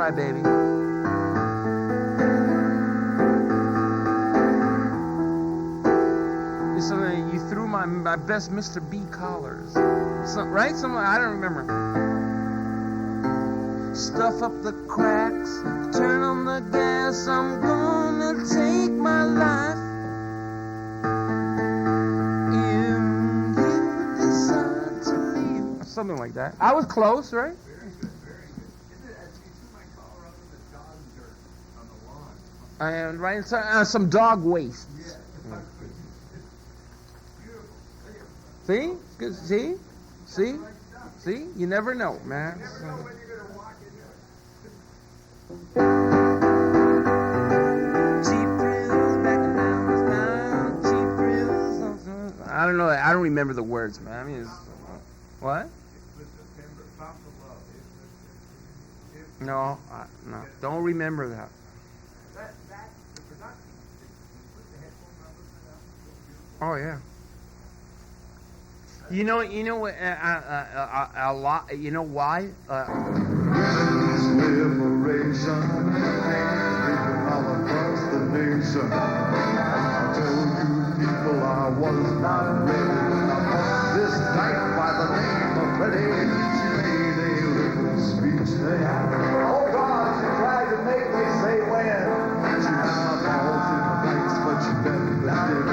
try, baby. You threw my best Mr. B collars. Right? I don't remember. Stuff up the cracks, turn on the gas, I'm gonna take my life. If you decide to leave. Something like that. I was close, right? And right inside some dog waste. Yeah. See? Good. See? You never know, man. I don't know. I don't remember the words, man. I mean, what? No, don't remember that. Oh yeah. You know what? A lot. You know why? Liberation, all across the nation. I told you people I was not ready. This night by the name of Freddie, she made a little speech there. Oh God, she tried to make me say when. She had my balls in the banks, but she never did.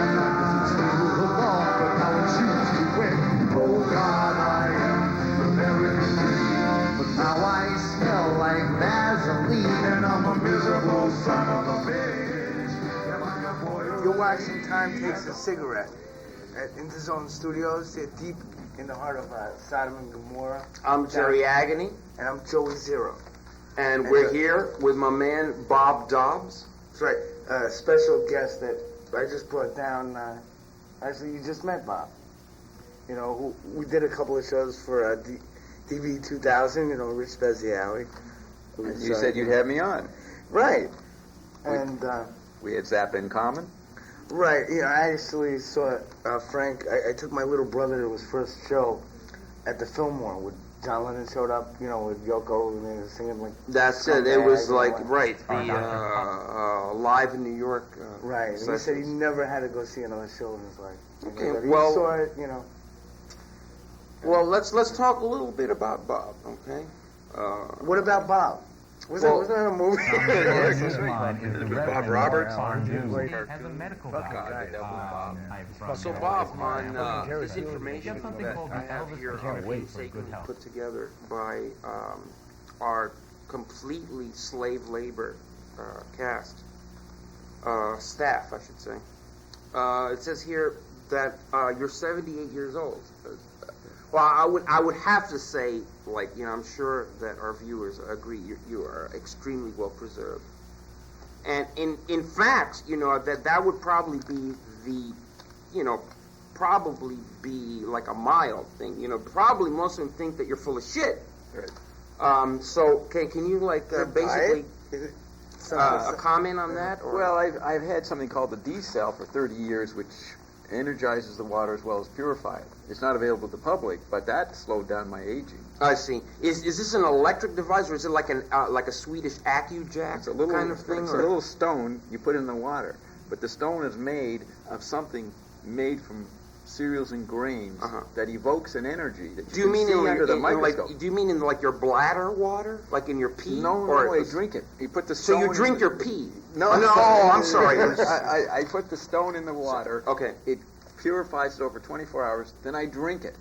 It's still hooked on, but now it shoots to win. Oh God, I am the American dream, but now I smell like Vaseline, and I'm a miserable son of a bitch. You're watching Time Takes a Cigarette at Interzone Studios. They're deep in the heart of Sodom and Gomorrah. I'm Jerry Agony. And I'm Joey Zero. And we're here with my man, Bob Dobbs. That's right. A special guest that I just brought down. Actually, you just met Bob. You know, we did a couple of shows for TV 2000, you know, Rich Speziale. You said you'd have me on. Right. And we had Zappa in common. Right. You know, I actually saw Frank. I took my little brother to his first show at the Fillmore when John Lennon showed up, you know, with Yoko and they were singing like... That's it. It was like, right, the Live in New York. Right. And he said he never had to go see another show in his life. Okay, he well... saw it, you know... Well, let's talk a little bit about Bob, okay? What about Bob? Was that a movie? Bob Roberts. Has a medical So Bob, on this information that I have here put together by our completely slave labor staff, I should say. It says here that you're 78 years old. Well, I would have to say, like, you know, I'm sure that our viewers agree you are extremely well preserved. And in fact, you know, that would probably be probably be like a mild thing. You know, probably most of them think that you're full of shit. Right. So, can you like basically a comment on that? Or? Well, I've had something called the D-cell for 30 years, which energizes the water as well as purifies it. It's not available to the public, but that slowed down my aging. I see. Is this an electric device, or is it like a Swedish AccuJack It's a little kind of thing? It's a little stone you put in the water, but the stone is made of something made from cereals and grains that evokes an energy that you can see under the microscope. Do you mean in like your bladder water, like in your pee? No, I drink it. You put the so stone you drink your pee? No, I'm sorry. I put the stone in the water. Okay. It purifies it over 24 hours. Then I drink it.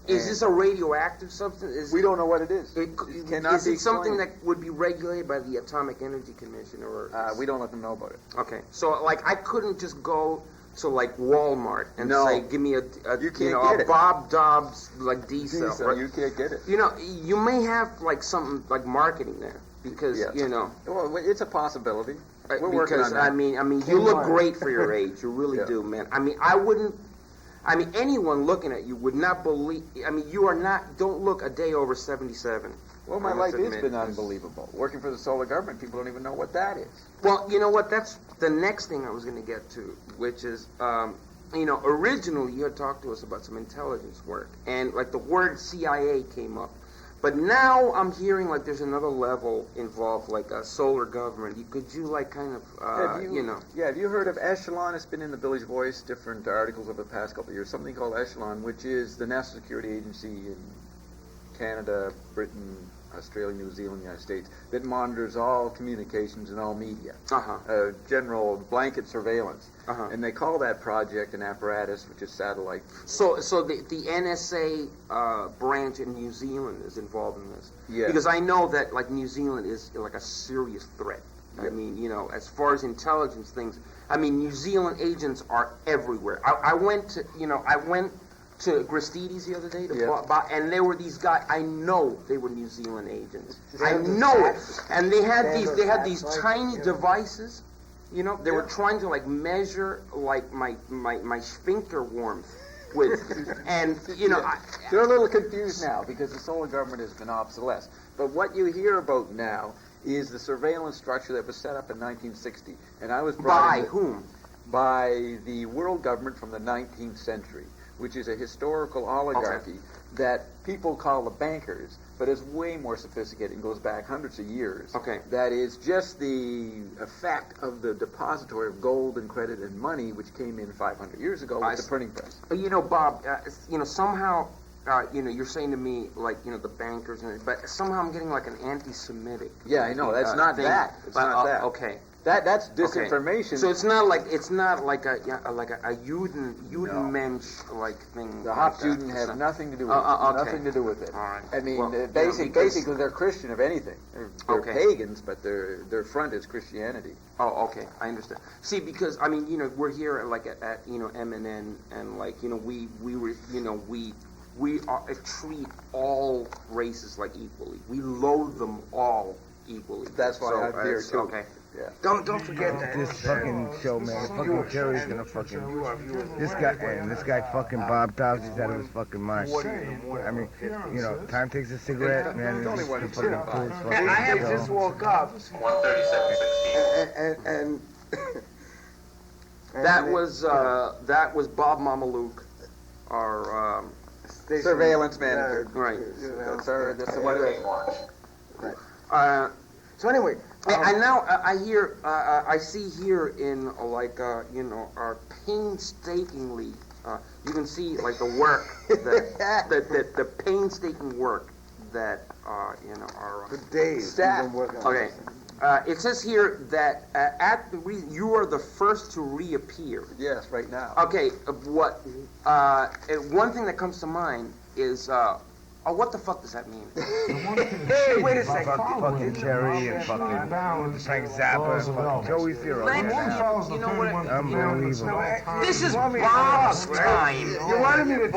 Is this a radioactive substance? We don't know what it is. Is it something that would be regulated by the Atomic Energy Commission, or? We don't let them know about it. Okay. So like I couldn't just go to like Walmart and say, give me a Bob Dobbs like D-cell. Right? You can't get it. You know, you may have like something like marketing there because you know. Well, it's a possibility. We're working on that. I mean, you look great for your age. You really do, man. I mean, anyone looking at you would not believe. I mean, you are not. Don't look a day over 77. Well, my life has been unbelievable. Working for the solar government, people don't even know what that is. Well, you know what? That's the next thing I was going to get to, which is, you know, originally you had talked to us about some intelligence work, and like the word CIA came up, But now I'm hearing like there's another level involved, like a solar government. Could you like kind of, you know? Yeah, have you heard of Echelon? It's been in the Village Voice, different articles over the past couple of years. Something called Echelon, which is the National Security Agency in Canada, Britain, Australia, New Zealand, United States, that monitors all communications and all media. General blanket surveillance. And they call that project an apparatus, which is satellite. So the NSA branch in New Zealand is involved in this? Yeah. Because I know that, like, New Zealand is, like, a serious threat. I mean, you know, as far as intelligence things, I mean, New Zealand agents are everywhere. I went to Gristedes the other day and there were these guys. I know they were New Zealand agents. I know it. And they had these tiny devices. You know, they were trying to like measure like my sphincter warmth with, and you know, they're a little confused now because the solar government has been obsolete. But what you hear about now is the surveillance structure that was set up in 1960, and I was brought by whom? By the world government from the 19th century, which is a historical oligarchy that people call the bankers, but is way more sophisticated and goes back hundreds of years. That is just the effect of the depository of gold and credit and money, which came in 500 years ago with the printing press. You know, Bob, you know, somehow, you know, you're saying to me, like, you know, the bankers, but somehow I'm getting like an anti-Semitic. Yeah, I know. That's not that. It's not that. Okay. That's disinformation. So it's not like a Judenmensch like thing. The Hauptjuden have nothing to do with it. Nothing to do with it. All right. I mean, Well, basically they're Christian if anything. They're pagans, but their front is Christianity. Oh, okay, I understand. See, because I mean, you know, we're here like at you know MNN, and like you know we treat all races like equally. We loathe them all equally. That's why I'm here too. Okay. Yeah. Don't forget that this fucking show, man. Fucking Jerry's gonna fucking this guy fucking Bob Dobbs is out of his fucking mind. I mean, you know, time takes a cigarette, man. It's only one fucking pulls fucking. I have just woke up. 137.16. And that was Bob Mamaluk, our surveillance manager. right. That's what it is. So anyway, and now I hear, I see here in like you know, our painstakingly, you can see like the work that the painstaking work that you know our for days staff. we've been working on Okay, it says here that you are the first to reappear. Yes, right now. Okay, what? One thing that comes to mind is. Oh, what the fuck does that mean? Hey, wait a second. Fucking Jerry and fucking Frank Zappa and fucking Joey Zero. You know what? Unbelievable. This is Bob's time. You wanted me to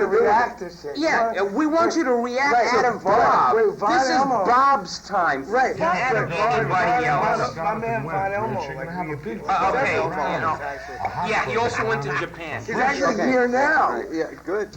react to shit. Yeah, we want you to react to Bob. Right, This is Bob's time. Right. Everybody else. My man Von Elmo. Okay, you know. Yeah, he also went to Japan. He's actually here now. Yeah, good.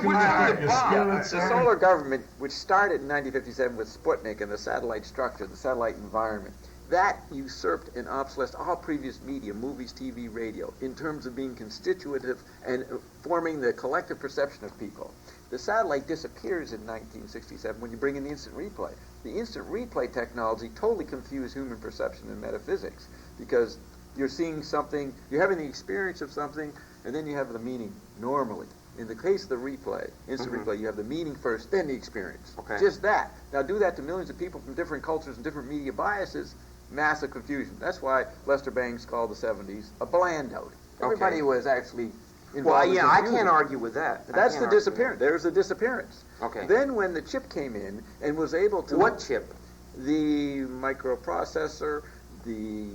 The solar government, which started in 1957 with Sputnik and the satellite structure, the satellite environment, that usurped and obsolesced all previous media, movies, TV, radio, in terms of being constitutive and forming the collective perception of people. The satellite disappears in 1967 when you bring in the instant replay. The instant replay technology totally confused human perception and metaphysics because you're seeing something, you're having the experience of something, and then you have the meaning normally. In the case of the replay, instant replay, you have the meaning first, then the experience. Okay. Just that. Now do that to millions of people from different cultures and different media biases, massive confusion. That's why Lester Bangs called the 70s a bland out. Everybody was actually involved. Well, yeah, I can't argue with that. That's the disappearance. There's the disappearance. Okay. Then when the chip came in and was able to... What chip? The microprocessor, the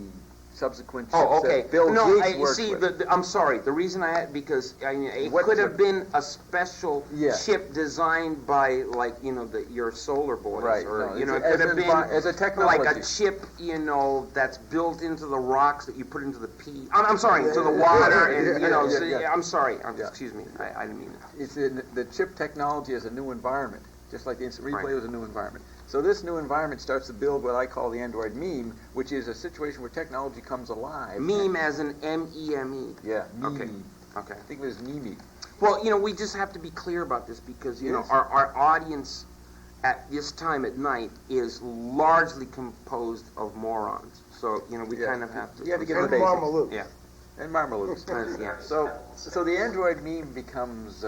subsequent chips okay. that Bill Gates worked with. I'm sorry. The reason I had, because it could have been a special chip designed by, like, you know, your solar boys. Right. Or, no, you know, it could have been as a technology. like a chip, you know, that's built into the rocks that you put into the pea. I'm sorry, into the water. And, you know, I'm sorry. Excuse me. I didn't mean that. It's the chip technology is a new environment, just like the instant replay was a new environment. So this new environment starts to build what I call the Android meme, which is a situation where technology comes alive. Meme as in M-E-M-E. Yeah, meme. Okay. I think it was meme. Well, we just have to be clear about this because, our audience at this time at night is largely composed of morons. So, we kind of have to... You have to get the And basics. Marmalou. Yeah. And Marmaloo's. Yeah. So the Android meme becomes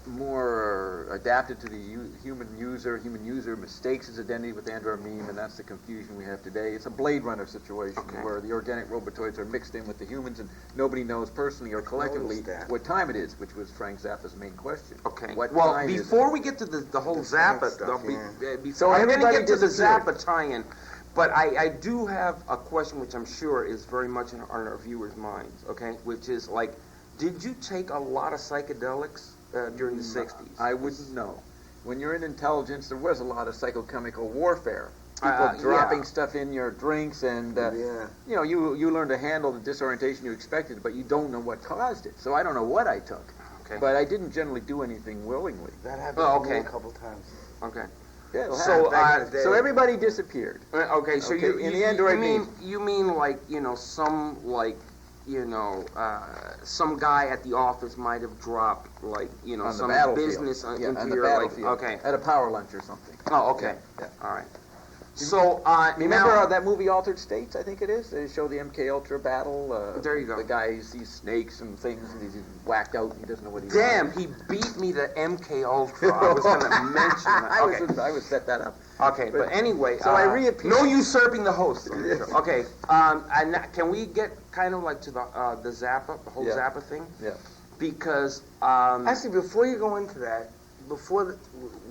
more adapted to the human user. Human user mistakes his identity with the Android meme, and that's the confusion we have today. It's a Blade Runner situation where the organic robotoids are mixed in with the humans, and nobody knows personally or collectively what time it is, which was Frank Zappa's main question. Okay. What Well, time is before we get to the whole Zappa stuff, before I'm going to everybody get to the disappeared. Zappa tie-in, but I do have a question which I'm sure is very much on our viewers' minds, okay? Which is like, did you take a lot of psychedelics during the 60s? I wouldn't know. When you're in intelligence, there was a lot of psychochemical warfare. People dropping stuff in your drinks, and you learn to handle the disorientation you expected, but you don't know what caused it. So I don't know what I took. Okay. But I didn't generally do anything willingly. That happened to me a couple times. Okay. Yeah, So everybody disappeared. Okay, so Okay, in the Android you mean like some some guy at the office might have dropped like on some the battlefield. business into on the your battlefield. okay. At a power lunch or something. Oh, okay. Yeah. All right. So Remember now, that movie Altered States? I think it is. They show the MK Ultra battle. There you go. The guy sees snakes and things, and he's whacked out, and he doesn't know what he's damn, he beat me to MK Ultra. I was going to mention that. Okay. I would set that up. Okay, but anyway, so I reappeared. No usurping the host. Okay, and can we get kind of like to the Zappa, the whole Zappa thing? Yeah. Because Actually, before you go into that,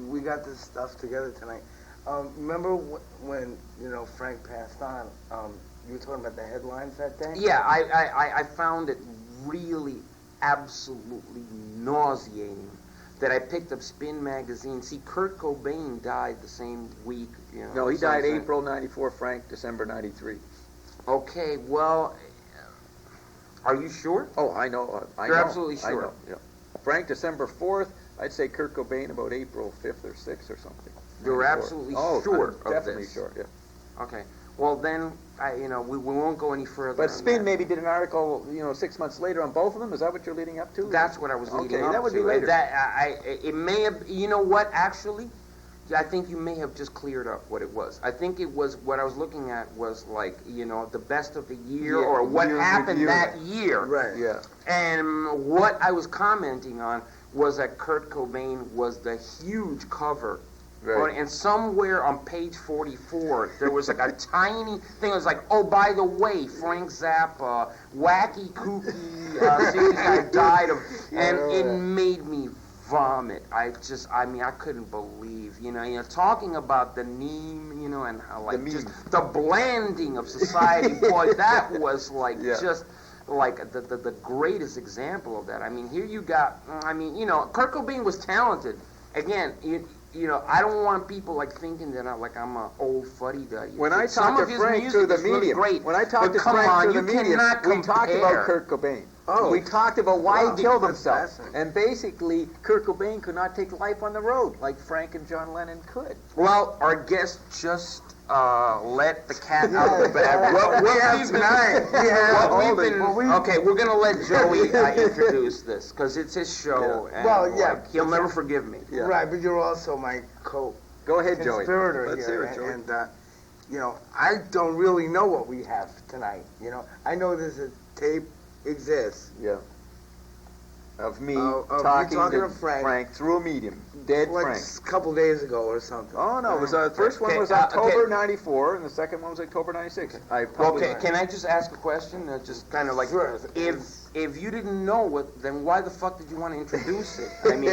we got this stuff together tonight. Remember when Frank passed on? You were talking about the headlines that day. yeah, I found it really absolutely nauseating that I picked up Spin magazine. See, Kurt Cobain died the same week. No, he died something. April '94. Frank December '93. Okay, well, are you sure? Oh, I know. You're know, absolutely I sure. know, yeah. Frank December 4th. I'd say Kurt Cobain about April 5th or 6th or something. You're 94. absolutely Oh, sure I'm of definitely this? sure. Yeah. Okay. Well, then, we won't go any further. But on Spin that. maybe did an article, 6 months later on both of them. Is that what you're leading up to? That's what I was leading Okay, up that would to. be later. It may have. You know what? Actually, I think you may have just cleared up what it was. I think it was what I was looking at was like the best of the year or what happened that year. Right. Yeah. And what I was commenting on was that Kurt Cobain was the huge cover. Right. And somewhere on page 44, there was like a tiny thing. It was like, oh, by the way, Frank Zappa, wacky, kooky, serious guy died of, and it made me vomit. I couldn't believe, talking about the meme, and how like just the blanding of society. Boy, that was like just like the greatest example of that. I mean, here you got, Kurt Cobain was talented. Again, I don't want people like thinking that I'm an old fuddy-duddy. When I talked to Frank through the medium, we talked about Kurt Cobain. Oh. We talked about why he killed himself. And basically, Kurt Cobain could not take life on the road like Frank and John Lennon could. Well, our guest just let the cat out of the bag. Okay, we're going to let Joey introduce this because it's his show. Yeah. And, he'll never forgive me. Yeah. Right, but you're also my Go ahead, Joey. conspirator Let's here. hear it, Joey. And I don't really know what we have tonight. I know there's a tape exists. Yeah. Of me Of you talking talking to to Frank. Frank through a medium. Dead Like Frank. a couple days ago or something. Oh, no. It was, the first one was October 94, and the second one was October 96. Okay, can I just ask a question? Just kind of like, Sure. if you didn't know it, then why the fuck did you want to introduce it? I mean,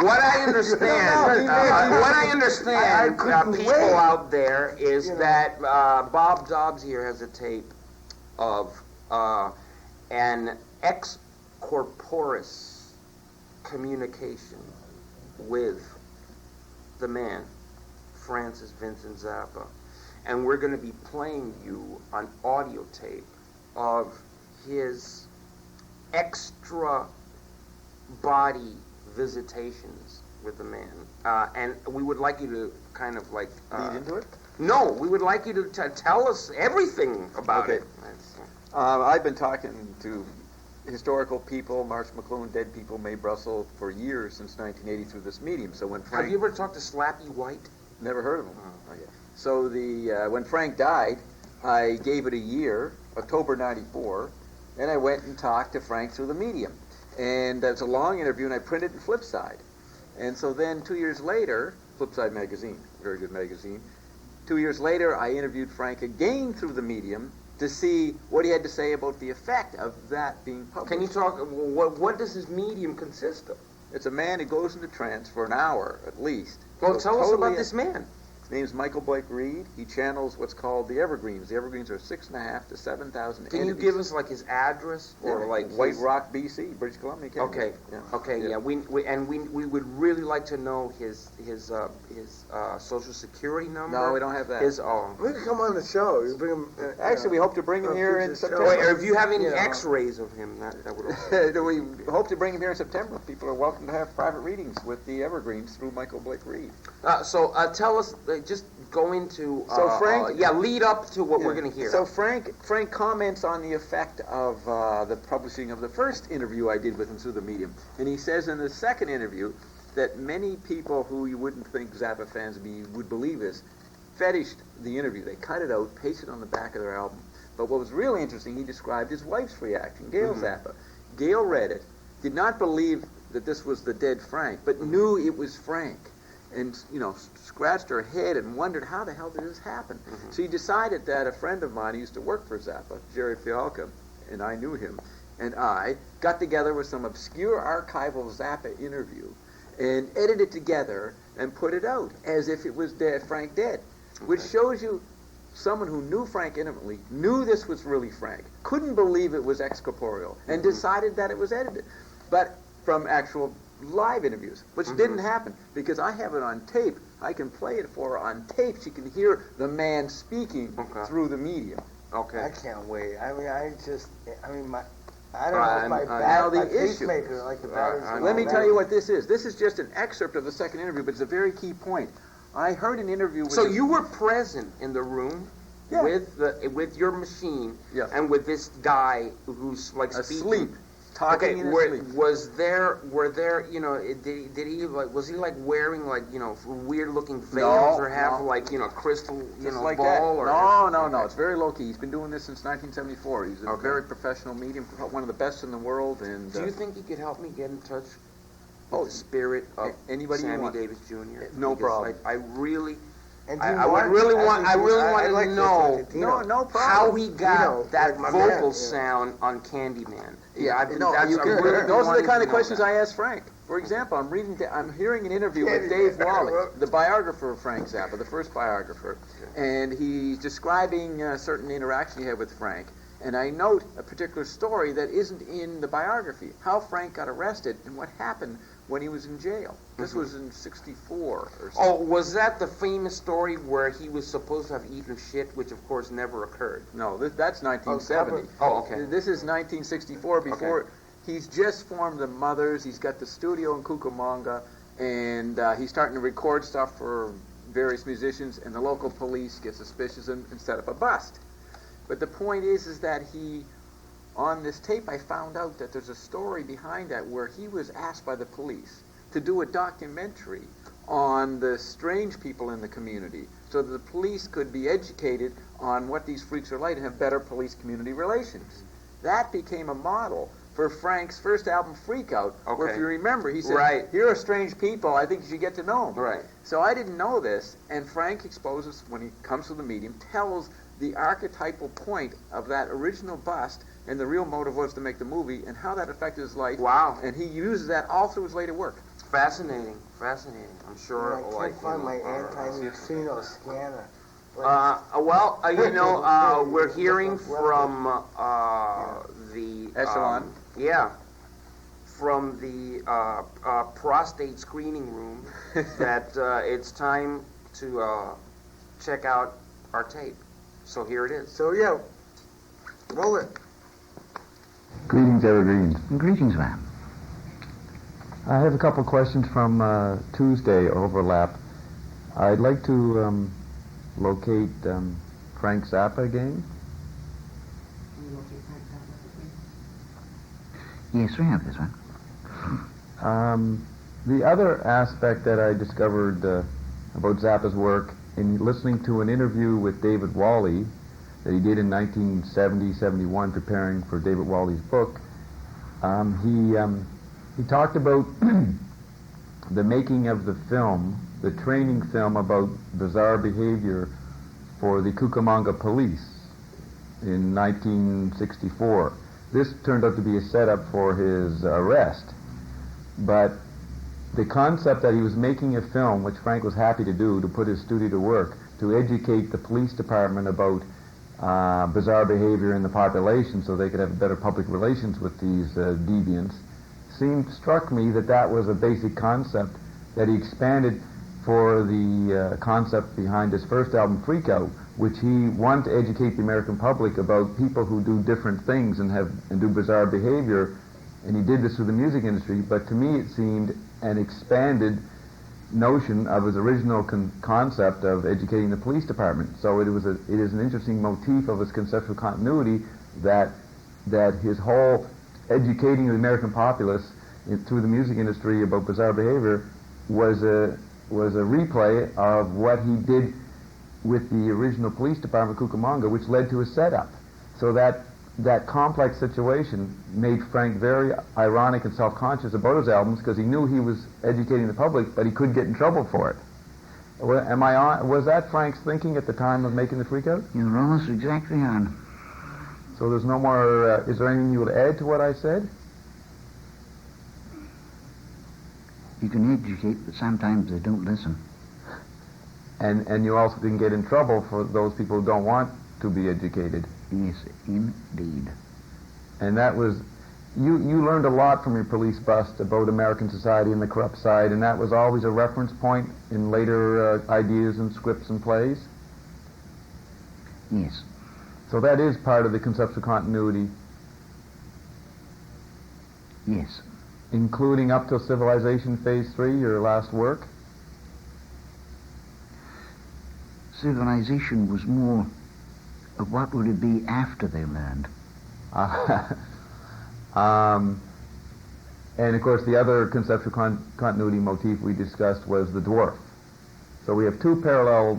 what I understand, people out there is that Bob Dobbs here has a tape of an ex-corporis communication with the man, Francis Vincent Zappa. And we're going to be playing you an audio tape of his extra body visitations with the man. And we would like you to kind of like... lead into it? No, we would like you to tell us everything about it. I've been talking to historical people, Marsh McLuhan, dead people, Mae Brussel, for years since 1980 through this medium. So when Frank... Have you ever talked to Slappy White? Never heard of him. Oh, yeah. So when Frank died, I gave it a year, October 94, and I went and talked to Frank through the medium. And it's a long interview, and I printed in Flipside. And so then 2 years later, Flipside magazine, very good magazine, 2 years later I interviewed Frank again through the medium to see what he had to say about the effect of that being published. Can you talk, what does his medium consist of? It's a man who goes into trance for an hour at least. Well, Goes tell us totally about this man. His name is Michael Blake Reed. He channels what's called the Evergreens. The Evergreens are 6,500 to 7,000 Can you entities. give us like his address or Yeah, like White his... Rock, BC, British Columbia, Canada. Okay, okay, yeah. We would really like to know his social security number. No, we don't have that. His We can come on the show. You bring him. Actually, we hope to bring him here in future show. September. Wait, or if you have any You know. X-rays of him, that would also... We hope to bring him here in September. People are welcome to have private readings with the Evergreens through Michael Blake Reed. So tell us, just go into... So Frank- lead up to what we're going to hear. So Frank comments on the effect of the publishing of the first interview I did with him through the medium. And he says in the second interview that many people who you wouldn't think Zappa fans would believe this fetished the interview. They cut it out, pasted it on the back of their album. But what was really interesting, he described his wife's reaction, Gail Zappa. Gail read it, did not believe that this was the dead Frank, but knew it was Frank. And, scratched her head and wondered how the hell did this happen. So he decided that a friend of mine who used to work for Zappa, Jerry Fialka, and I knew him, and I got together with some obscure archival Zappa interview and edited it together and put it out as if it was Frank dead, which shows you someone who knew Frank intimately, knew this was really Frank, couldn't believe it was excorporeal, and decided that it was edited. But from actual live interviews, which didn't happen, because I have it on tape. I can play it for her on tape. She can hear the man speaking through the medium. Okay. I can't wait. I don't know if my now the issue. pacemaker, like the batteries. Let me tell you what this is. This is just an excerpt of the second interview, but it's a very key point. I heard an interview with... So you were present in the room with your machine and with this guy who's like speaking. Asleep. Talking in his sleep. Were there, did he like, was he like wearing like, weird looking veils or have like, crystal, like ball that. or? No, it's very low key. He's been doing this since 1974. He's a very professional medium, one of the best in the world. And do you think you could help me get in touch with the spirit of anybody Sammy Davis Jr.? No Because, problem. I really... And I would really want to know no problem. how he got that like my vocal man, sound on Candyman. Those are the kind of questions I asked Frank. For example, I'm hearing an interview with Dave Wally, the biographer of Frank Zappa, the first biographer, and he's describing a certain interaction he had with Frank. And I note a particular story that isn't in the biography, how Frank got arrested and what happened when he was in jail. This was in 64 or something. Oh, was that the famous story where he was supposed to have eaten shit, which of course never occurred? No, that's 1970. Oh, okay. This is 1964, before he's just formed the Mothers. He's got the studio in Cucamonga, and he's starting to record stuff for various musicians, and the local police get suspicious and set up a bust. But the point is that on this tape, I found out that there's a story behind that where he was asked by the police to do a documentary on the strange people in the community so that the police could be educated on what these freaks are like and have better police-community relations. That became a model for Frank's first album, Freak Out, where if you remember, he said, here are strange people, I think you should get to know them. Right. So I didn't know this, and Frank exposes, when he comes to the medium, tells the archetypal point of that original bust, and the real motive was to make the movie, and how that affected his life. Wow. And he uses that all through his later work. Fascinating. I'm sure. I can't find my anti-neutrino scanner. We're hearing from the Echelon. From the prostate screening room that it's time to check out our tape. So here it is. So roll it. Greetings, Evergreens. Greetings, ma'am. I have a couple questions from Tuesday overlap. I'd like to locate Frank Zappa again. Yes, we have this one. The other aspect that I discovered about Zappa's work in listening to an interview with David Wally that he did in 1970-71 preparing for David Wally's book, he talked about the making of the film, the training film about bizarre behavior for the Cucamonga police in 1964. This turned out to be a setup for his arrest, but the concept that he was making a film, which Frank was happy to do, to put his studio to work, to educate the police department about bizarre behavior in the population so they could have better public relations with these deviants, struck me that that was a basic concept that he expanded for the concept behind his first album, Freak Out, which he wanted to educate the American public about people who do different things and do bizarre behavior, and he did this through the music industry. But to me, it seemed an expanded notion of his original concept of educating the police department. So it is an interesting motif of his conceptual continuity that his whole educating the American populace through the music industry about bizarre behavior was a replay of what he did with the original police department, Cucamonga, which led to his setup. So that complex situation made Frank very ironic and self-conscious about his albums because he knew he was educating the public, but he couldn't get in trouble for it. Was that Frank's thinking at the time of making the Freak Out? You're almost exactly on. So there's no more, is there anything you would add to what I said? You can educate, but sometimes they don't listen. And you also can get in trouble for those people who don't want to be educated. Yes, indeed. And that was, you learned a lot from your police bust about American society and the corrupt side, and that was always a reference point in later ideas and scripts and plays? Yes. So that is part of the conceptual continuity? Yes. Including Up Till Civilization Phase 3, your last work? Civilization was more of what would it be after they learned. And of course the other conceptual continuity motif we discussed was the dwarf. So we have two parallel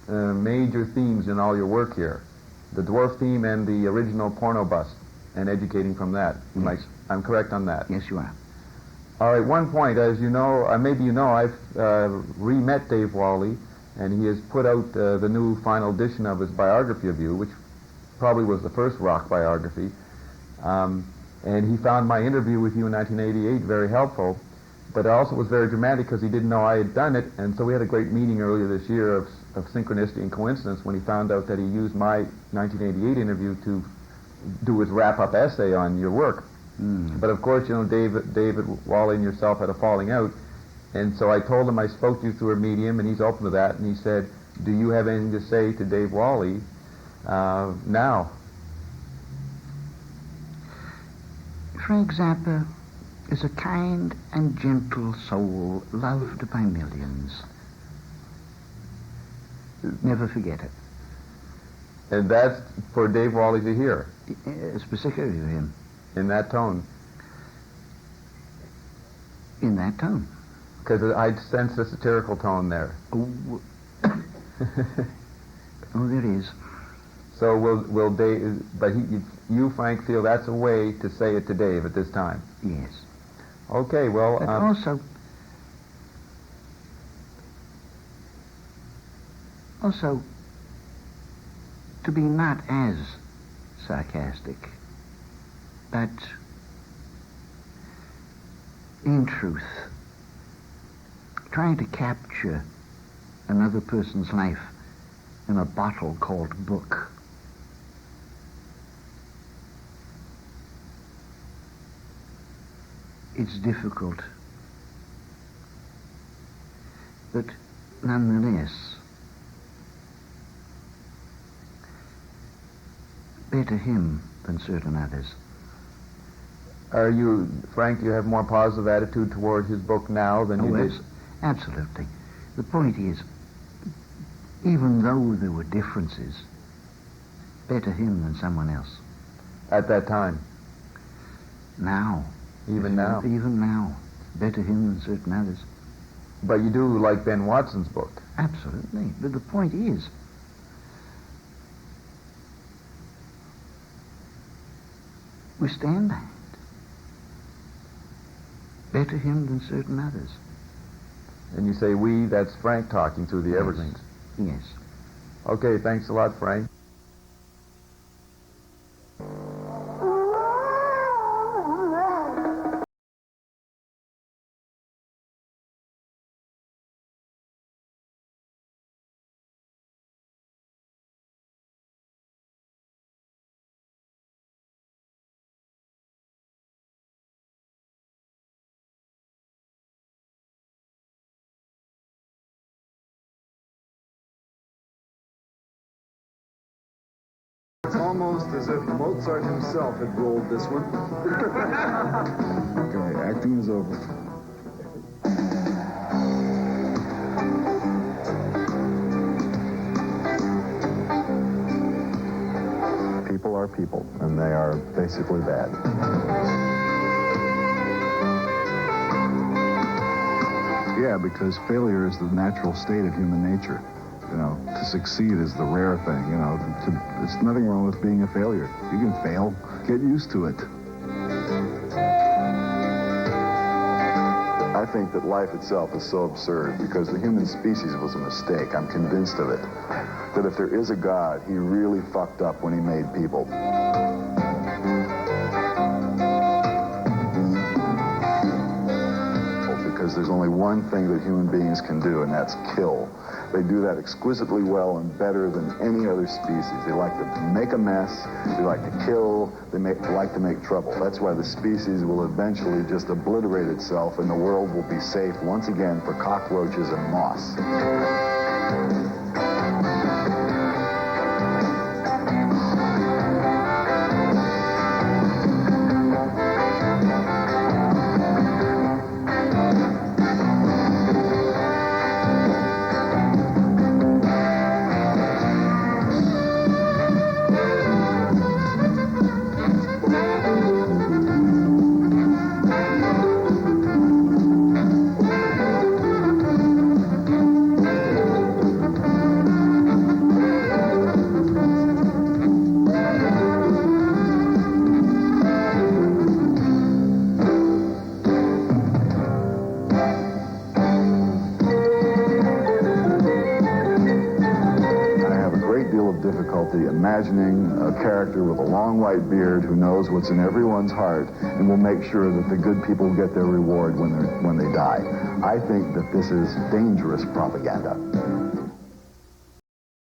major themes in all your work here. The dwarf theme and the original porno bust, and educating from that. Yes. I'm correct on that? Yes, you are. All right, one point, as you know, maybe you know, I've re-met Dave Wally, and he has put out the new final edition of his biography of you, which probably was the first rock biography. And he found my interview with you in 1988 very helpful, but it also was very dramatic because he didn't know I had done it, and so we had a great meeting earlier this year of synchronicity and coincidence when he found out that he used my 1988 interview to do his wrap-up essay on your work. But of course, you know, David Wally and yourself had a falling out, and so I told him I spoke to you through a medium, and he's open to that, and he said, do you have anything to say to Dave Wally now? Frank Zappa is a kind and gentle soul loved by millions. Never forget it. And that's for Dave Wally to hear? Specifically to him. In that tone? In that tone. Because I sense a satirical tone there. Oh, oh, there is. So will Dave, but you, Frank, feel that's a way to say it to Dave at this time? Yes. Okay, well... But also, to be not as sarcastic, but in truth, trying to capture another person's life in a bottle called book. It's difficult, but nonetheless, better him than certain others. Are you, Frank, you have more positive attitude toward his book now than you did? Absolutely. The point is, even though there were differences, better him than someone else. At that time? Now, Even now. Even now. Better him than certain others. But you do like Ben Watson's book. Absolutely. But the point is, we stand that. Better him than certain others. And you say we, that's Frank talking through the Yes. Evergreens. Yes. Okay, thanks a lot, Frank. It's almost as if Mozart himself had rolled this one. Okay, acting is over. People are people, and they are basically bad. Yeah, because failure is the natural state of human nature. You know, to succeed is the rare thing, you know. There's nothing wrong with being a failure. You can fail. Get used to it. I think that life itself is so absurd because the human species was a mistake. I'm convinced of it. That if there is a God, he really fucked up when he made people. Because there's only one thing that human beings can do, and that's kill. They do that exquisitely well and better than any other species. They like to make a mess, they like to kill, they like to make trouble. That's why the species will eventually just obliterate itself and the world will be safe once again for cockroaches and moss. Imagining a character with a long white beard who knows what's in everyone's heart and will make sure that the good people get their reward when they die. I think that this is dangerous propaganda.